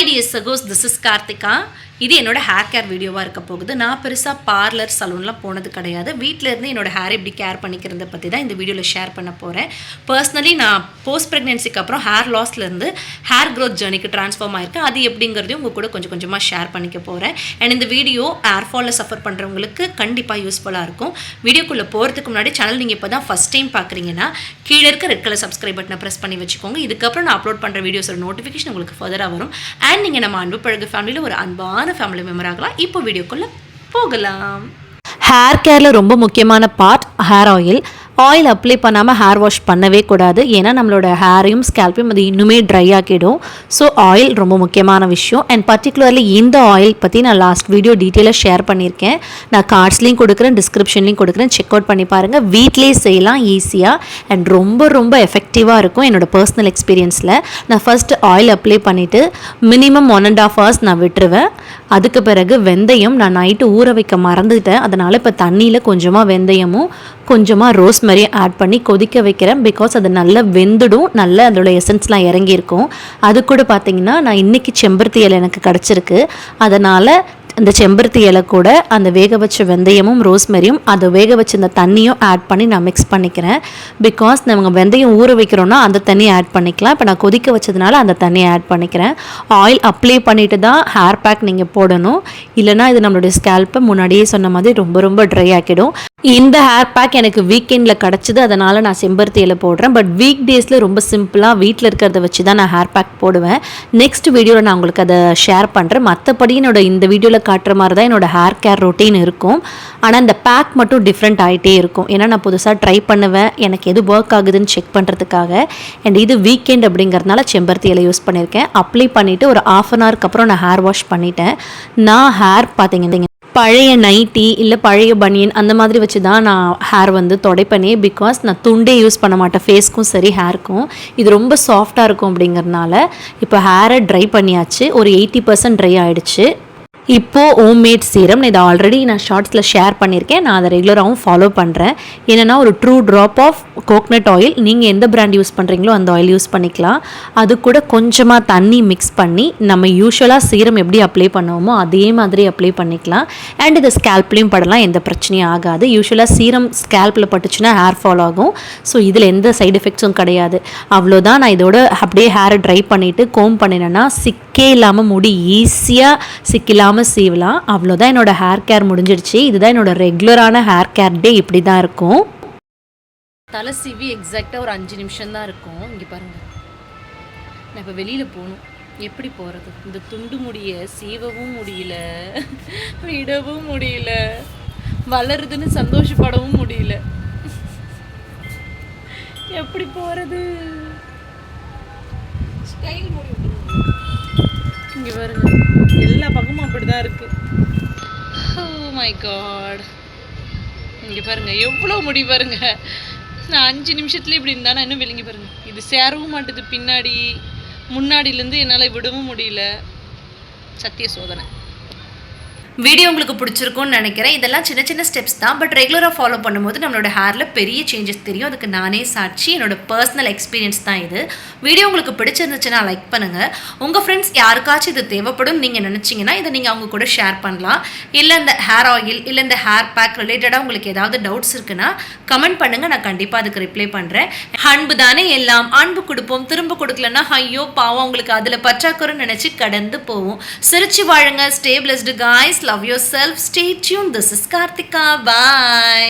Hi dear Sagos, this is Karthika. இது என்னோட hair care வீடியோவாக இருக்க போகுது. நான் பெருசாக பார்லர் சலூன்லாம் போனது கிடையாது. வீட்டிலேருந்து என்னோட ஹேர் எப்படி கேர் பண்ணிக்கிறத பற்றி தான் இந்த வீடியோவில் ஷேர் பண்ண போகிறேன். பர்சனலி நான் போஸ்ட் ப்ரெக்னென்சிக்கு அப்புறம் ஹேர் லாஸ்லேருந்து ஹேர் க்ரோத் ஜர்னிக்கு ட்ரான்ஸ்ஃபார்ம் ஆயிருக்கு. அது எப்படிங்கிறதையும் உங்கள் கூட கொஞ்சம் கொஞ்சமாக ஷேர் பண்ணிக்க போகிறேன். அண்ட் இந்த வீடியோ ஹேர்ஃபாலில் சஃபர் பண்ணுறவங்களுக்கு கண்டிப்பாக யூஸ்ஃபுல்லாக இருக்கும். வீடியோக்குள்ளே போகிறதுக்கு முன்னாடி சேனல் நீங்கள் இப்போ தான் ஃபஸ்ட் டைம் பார்க்குறீங்கன்னா கீழே இருக்க ரெட் கலர் சப்ஸ்கிரைப் பட்டனை ப்ரெஸ் பண்ணி வச்சுக்கோங்க. இதுக்கப்புறம் நான் அப்லோட் பண்ணுற வீடியோஸோட நோட்டிஃபிகேஷன் உங்களுக்கு ஃபர்தராக வரும். அண்ட் நீங்கள் நம்ம அன்பு பழகு ஃபேமிலியில் ஒரு அன்பான ஃபேமிலி மெம்பர் ஆகலாம். இப்போ வீடியோக்குள்ள போகலாம். ஹேர் கேரில் ரொம்ப முக்கியமான part hair oil. Oil apply பண்ணாமல் ஹேர் வாஷ் பண்ணவே கூடாது. ஏன்னா நம்மளோட ஹேரையும் ஸ்கேல்ப்பையும் அது இன்னுமே ட்ரை ஆக்கிடும். ஸோ ஆயில் ரொம்ப முக்கியமான விஷயம். அண்ட் பர்டிகுலர்லி இந்த ஆயில் பற்றி நான் லாஸ்ட் வீடியோ டீட்டெயிலாக ஷேர் பண்ணியிருக்கேன். நான் கார்ட்ஸ்லேயும் கொடுக்குறேன், டிஸ்கிரிப்ஷன்லேயும் கொடுக்குறேன். செக் அவுட் பண்ணி பாருங்கள். வீட்லேயே செய்யலாம் ஈஸியாக அண்ட் ரொம்ப ரொம்ப எஃபெக்டிவாக இருக்கும். என்னோடய பர்சனல் எக்ஸ்பீரியன்ஸில் நான் ஃபஸ்ட்டு ஆயில் அப்ளை பண்ணிவிட்டு மினிமம் 1.5 hours நான் விட்டுருவேன். அதுக்கு பிறகு வெந்தயம் நான் நைட்டு ஊற வைக்க மறந்துட்டேன். அதனால் இப்போ தண்ணியில் கொஞ்சமாக வெந்தயமும் கொஞ்சமாக ரோஸ்மெரியும் ஆட் பண்ணி கொதிக்க வைக்கிறேன். பிகாஸ் அது நல்லா வெந்துடும், நல்லா அதோட எசன்ஸ்லாம் இறங்கியிருக்கும். அது கூட பார்த்திங்கன்னா நான் இன்றைக்கி செம்பருத்தி இலை எனக்கு கிடச்சிருக்கு. அதனால் அந்த செம்பருத்தி இலை கூட அந்த வேக வச்ச வெந்தயமும் ரோஸ்மெரியும் அதை வேக வச்ச இந்த தண்ணியும் ஆட் பண்ணி நான் மிக்ஸ் பண்ணிக்கிறேன். பிகாஸ் நம்ம வெந்தயம் ஊற வைக்கிறோன்னா அந்த தண்ணியை ஆட் பண்ணிக்கலாம். இப்போ நான் கொதிக்க வச்சதுனால அந்த தண்ணியை ஆட் பண்ணிக்கிறேன். ஆயில் அப்ளை பண்ணிவிட்டு தான் ஹேர் பேக் நீங்கள் போடணும். இல்லைனா இது நம்மளுடைய ஸ்கேல்ப்பை முன்னாடியே சொன்ன மாதிரி ரொம்ப ரொம்ப ட்ரை ஆக்கிடும். இந்த ஹேர் பேக் எனக்கு வீக்கெண்டில் கிடச்சிது, அதனால் நான் செம்பருத்தி இலை போடுறேன். பட் வீக் டேஸில் ரொம்ப சிம்பிளாக வீட்டில் இருக்கிறத வச்சு தான் நான் ஹேர் பேக் போடுவேன். நெக்ஸ்ட் வீடியோவில் நான் உங்களுக்கு அதை ஷேர் பண்ணுறேன். மற்றபடி இந்த வீடியோவில் காட்டுற மாதிரி தான் என்னோடய ஹேர் கேர் ரொட்டீன் இருக்கும். ஆனால் இந்த பேக் மட்டும் டிஃப்ரெண்ட் ஆகிட்டே இருக்கும். ஏன்னா நான் புதுசாக ட்ரை பண்ணுவேன், எனக்கு எது ஒர்க் ஆகுதுன்னு செக் பண்ணுறதுக்காக. அண்ட் இது வீக்கெண்ட் அப்படிங்கிறதுனால செம்பருத்தி இலை யூஸ் பண்ணியிருக்கேன். அப்ளை பண்ணிவிட்டு ஒரு 1/2 hourக்கு அப்புறம் நான் ஹேர் வாஷ் பண்ணிட்டேன். நான் ஹேர் பார்த்தீங்க பழைய நைட்டி இல்லை பழைய பனியன் அந்த மாதிரி வச்சு தான் நான் ஹேர் துடைப்பனே. பிகாஸ் நான் துண்டே யூஸ் பண்ண மாட்டேன், ஃபேஸ்க்கும் சரி ஹேருக்கும். இது ரொம்ப சாஃப்டாக இருக்கும் அப்படிங்கிறதுனால இப்போ ஹேரை ட்ரை பண்ணியாச்சு. ஒரு 80% ட்ரை ஆகிடுச்சு. இப்போது ஹோம்மேட் சீரம் இதை ஆல்ரெடி நான் ஷார்ட்ஸில் ஷேர் பண்ணியிருக்கேன். நான் அதை ரெகுலராகவும் ஃபாலோ பண்ணுறேன். என்னென்னா ஒரு ட்ரூ ட்ராப் ஆஃப் கோக்னட் ஆயில், நீங்கள் எந்த பிராண்ட் யூஸ் பண்ணுறீங்களோ அந்த ஆயில் யூஸ் பண்ணிக்கலாம். அது கூட கொஞ்சமாக தண்ணி மிக்ஸ் பண்ணி நம்ம யூஸ்வலாக சீரம் எப்படி அப்ளை பண்ணுவோமோ அதே மாதிரி அப்ளை பண்ணிக்கலாம். அண்ட் இது ஸ்கேல்ப்லேயும் படலாம், எந்த பிரச்சனையும் ஆகாது. யூஸ்வலாக சீரம் ஸ்கேல்ப்பில் பட்டுச்சுன்னா ஹேர் ஃபால் ஆகும். ஸோ இதில் எந்த சைடு எஃபெக்ட்ஸும் கிடையாது. அவ்வளோதான். நான் இதோட அப்படியே ஹேரை ட்ரை பண்ணிவிட்டு கோம் பண்ணினேன்னா சிக்கே இல்லாமல் முடி ஈஸியாக சிக்கில்லாமல் சீவலாம். அவ்வளோதான், என்னோட ஹேர் கேர் முடிஞ்சிடுச்சு. இதுதான் என்னோட ரெகுலரான ஹேர் கேர் டே. இப்படி தான் இருக்கும். தலை சீவி எக்ஸாக்டாக ஒரு 5 நிமிஷம் தான் இருக்கும். இங்கே பாருங்கள், நான் இப்போ வெளியில் போகணும். எப்படி போகிறது? இந்த துண்டு முடிய சீவவும் முடியல, விடவும் முடியல, வளருதுன்னு சந்தோஷப்படவும் முடியல. எப்படி போகிறது? ஸ்டைல் முடி இங்கே பாருங்க, எல்லா பக்கமும் அப்படி தான் இருக்குது. ஓ மை காட், இங்கே பாருங்கள் எவ்வளோ முடி பாருங்க. நான் 5 நிமிஷத்துலேயே இப்படி இருந்தால் நான் இன்னும் விளங்கி பாருங்கள். இது சேரவும் மாட்டுது, பின்னாடி முன்னாடியிலேருந்து என்னால் விடவும் முடியல. சத்திய சோதனை. வீடியோ உங்களுக்கு பிடிச்சிருக்கும்னு நினைக்கிறேன். இதெல்லாம் சின்ன சின்ன ஸ்டெப்ஸ் தான், பட் ரெகுலராக ஃபாலோ பண்ணும்போது நம்மளோட ஹேரில் பெரிய சேஞ்சஸ் தெரியும். அதுக்கு நானே சாட்சி. என்னோட பர்சனல் எக்ஸ்பீரியன்ஸ் தான் இது. வீடியோ உங்களுக்கு பிடிச்சிருந்துச்சுன்னா லைக் பண்ணுங்கள். உங்கள் ஃப்ரெண்ட்ஸ் யாருக்காச்சும் இது தேவைப்படும் நீங்கள் நினச்சிங்கன்னா இதை நீங்கள் அவங்க கூட ஷேர் பண்ணலாம். இல்லை இந்த ஹேர் ஆயில் இல்லை இந்த ஹேர் பேக் ரிலேட்டடாக உங்களுக்கு ஏதாவது டவுட்ஸ் இருக்குன்னா கமெண்ட் பண்ணுங்கள், நான் கண்டிப்பாக அதுக்கு ரிப்ளை பண்ணுறேன். அன்பு தானே எல்லாம், அன்பு கொடுப்போம், திரும்ப கொடுக்கலன்னா ஐயோ பாவம் உங்களுக்கு அதில் பற்றாக்குறைன்னு நினச்சி கடந்து போவோம். சிரிச்சு வாழுங்க. Stay blessed guys. Love yourself. Stay tuned. This is Karthika. Bye.